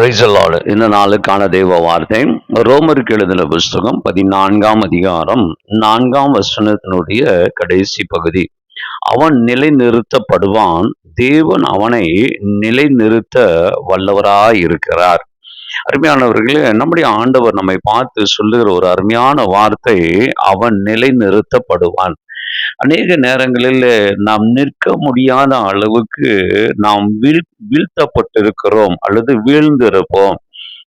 Praise the Lord. இந்த நாளுக்கான தேவ வார்த்தை ரோமருக்கு எழுதின புஸ்தகம் 14ஆம் அதிகாரம் 4ஆம் வசனத்தினுடைய கடைசி பகுதி. அவன் நிலைநிறுத்தப்படுவான், தேவன் அவனை நிலைநிறுத்த வல்லவராயிருக்கிறார். அருமையானவர்களே, நம்முடைய ஆண்டவர் நம்மை பார்த்து சொல்லுகிற ஒரு அருமையான வார்த்தை, அவன் நிலைநிறுத்தப்படுவான். அநேக நேரங்களில் நாம் நிற்க முடியாத அளவுக்கு நாம் வீழ்த்தப்பட்டிருக்கிறோம் அல்லது வீழ்ந்திருப்போம்.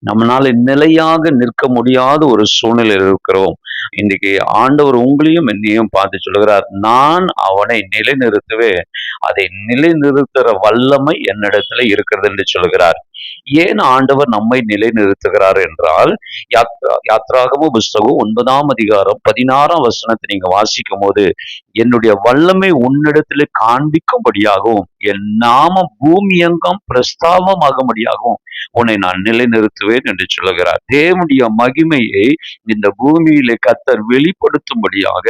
நம்மளால நிலையாக நிற்க முடியாத ஒரு சூழ்நிலையில் இருக்கிறோம். இன்னைக்கு ஆண்டவர் உங்களையும் என்னையும் பார்த்து சொல்லுகிறார், நான் அவனை நிலைநிறுத்துவேன், அதை நிலைநிறுத்துற வல்லமை என்னிடத்துல இருக்கிறது என்று சொல்கிறார். ஏன் ஆண்டவர் நம்மை நிலைநிறுத்துகிறார் என்றால், யாத்ராகம புஸ்தகம் 9ஆம் அதிகாரம் 16ஆம் வசனத்தை நீங்க வாசிக்கும் போது, என்னுடைய வல்லமை உன்னிடத்திலே காண்பிக்கும்படியாகவும் என் நாமம் பூமி எங்கும் பிரஸ்தாபமாகும்படியாகவும் உன்னை நான் நிலைநிறுத்துவேன் என்று சொல்லுகிறார். தேவனுடைய மகிமையை இந்த பூமியிலே கர்த்தர் வெளிப்படுத்தும்படியாக,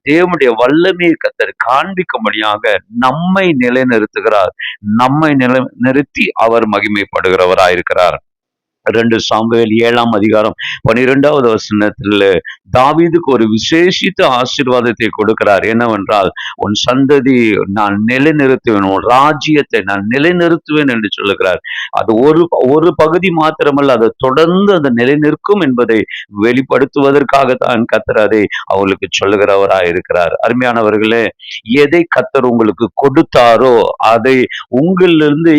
தேவனுடைய வல்லமையை கர்த்தர் காண்பிக்கும்படியாக நம்மை நிலைநிறுத்துகிறார். நம்மை நிலைநிறுத்தி அவர் மகிமைப்படுகிறவராயிருக்கிறார். 2 சாமுவேல் 7ஆம் அதிகாரம் 12வது வசனத்தில் தாவீதுக்கு ஒரு விசேஷித்த ஆசீர்வாதத்தை கொடுக்கிறார். என்னவென்றால், உன் சந்ததி நான் நிலைநிறுத்துவேன், உன் ராஜ்யத்தை நான் நிலைநிறுத்துவேன் என்று சொல்லுகிறார். அது ஒரு பகுதி மாத்திரமல்ல, அதை தொடர்ந்து அந்த நிலைநிற்கும் என்பதை வெளிப்படுத்துவதற்காகத்தான் கர்த்தர் அதை அவர்களுக்கு சொல்லுகிறவராயிருக்கிறார். அருமையானவர்களே, எதை கர்த்தர் உங்களுக்கு கொடுத்தாரோ அதை உங்களிலிருந்து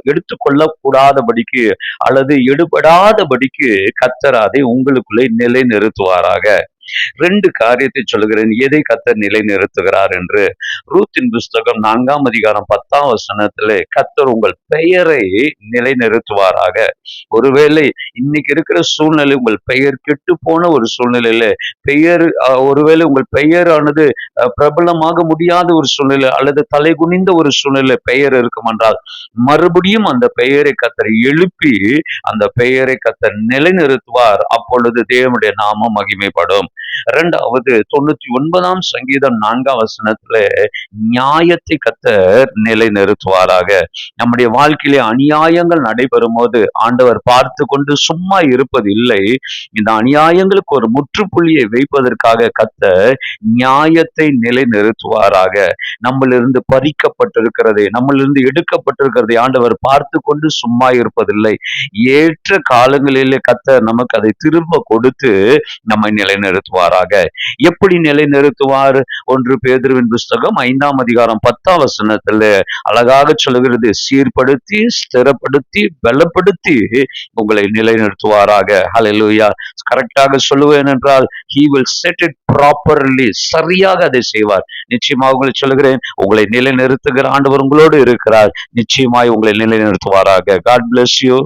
எடுத்துக்கொள்ள கூடாதபடிக்கு அல்லது எடுபடாதபடிக்கு கர்த்தர் அதை உங்களுக்குள்ளே நிலைநிறுத்துவாராக. 2 காரியத்தை சொல்லுகிறேன், எதை கர்த்தர் நிலைநிறுத்துகிறார் என்று. ரூத்தின் புஸ்தகம் 4ஆம் அதிகாரம் 10ஆம் வசனத்திலே, கர்த்தர் உங்கள் பெயரை நிலைநிறுத்துவாராக. ஒருவேளை இன்னைக்கு இருக்கிற சூழ்நிலை, உங்கள் பெயர் கெட்டு போன ஒரு சூழ்நிலையில, ஒருவேளை உங்கள் பெயரானது பிரபலமாக முடியாத ஒரு சூழ்நிலை அல்லது தலை குனிந்த ஒரு சூழ்நிலை பெயர் இருக்கும் என்றால், மறுபடியும் அந்த பெயரை கர்த்தர் எழுப்பி அந்த பெயரை கர்த்தர் நிலைநிறுத்துவார். அப்பொழுது தேவனுடைய நாமம் மகிமைப்படும். 2வது 99ஆம் சங்கீதம் 4ஆம் வசனத்துல, நியாயத்தை கர்த்தர் நிலைநிறுத்துவாராக. நம்முடைய வாழ்க்கையிலே அநியாயங்கள் நடைபெறும் போது ஆண்டவர் பார்த்து கொண்டு சும்மா இருப்பது இல்லை. இந்த அநியாயங்களுக்கு ஒரு முற்றுப்புள்ளியை வைப்பதற்காக கர்த்தர் நியாயத்தை நிலைநிறுத்துவாராக. நம்மளிருந்து பறிக்கப்பட்டிருக்கிறதை, நம்மளிருந்து எடுக்கப்பட்டிருக்கிறதை ஆண்டவர் பார்த்து கொண்டு சும்மா இருப்பதில்லை. ஏற்ற காலங்களிலே கர்த்தர் நமக்கு அதை திரும்ப கொடுத்து நம்மை நிலைநிறுத்துவாராக. எப்படி நிலைநிறுத்துவார்? 1 பேதுருவின் புஸ்தகம் 5ஆம் அதிகாரம் 10ஆம் வசனத்துல அழகாக சொல்லுகிறது, சீர்படுத்தி ஸ்திரப்படுத்தி பலப்படுத்தி உங்களை நிலைநிறுத்துவாராக. ஹல்லேலூயா. கரெக்டாக சொல்லுவேன் என்றால், he will set it properly, சரியாக அதை செய்வார். நிச்சயமாக உங்களை சொல்லுகிறேன், உங்களை நிலைநிறுத்துகிற ஆண்டவர் உங்களோடு இருக்கிறார். நிச்சயமாய் உங்களை நிலைநிறுத்துவாராக. God bless you.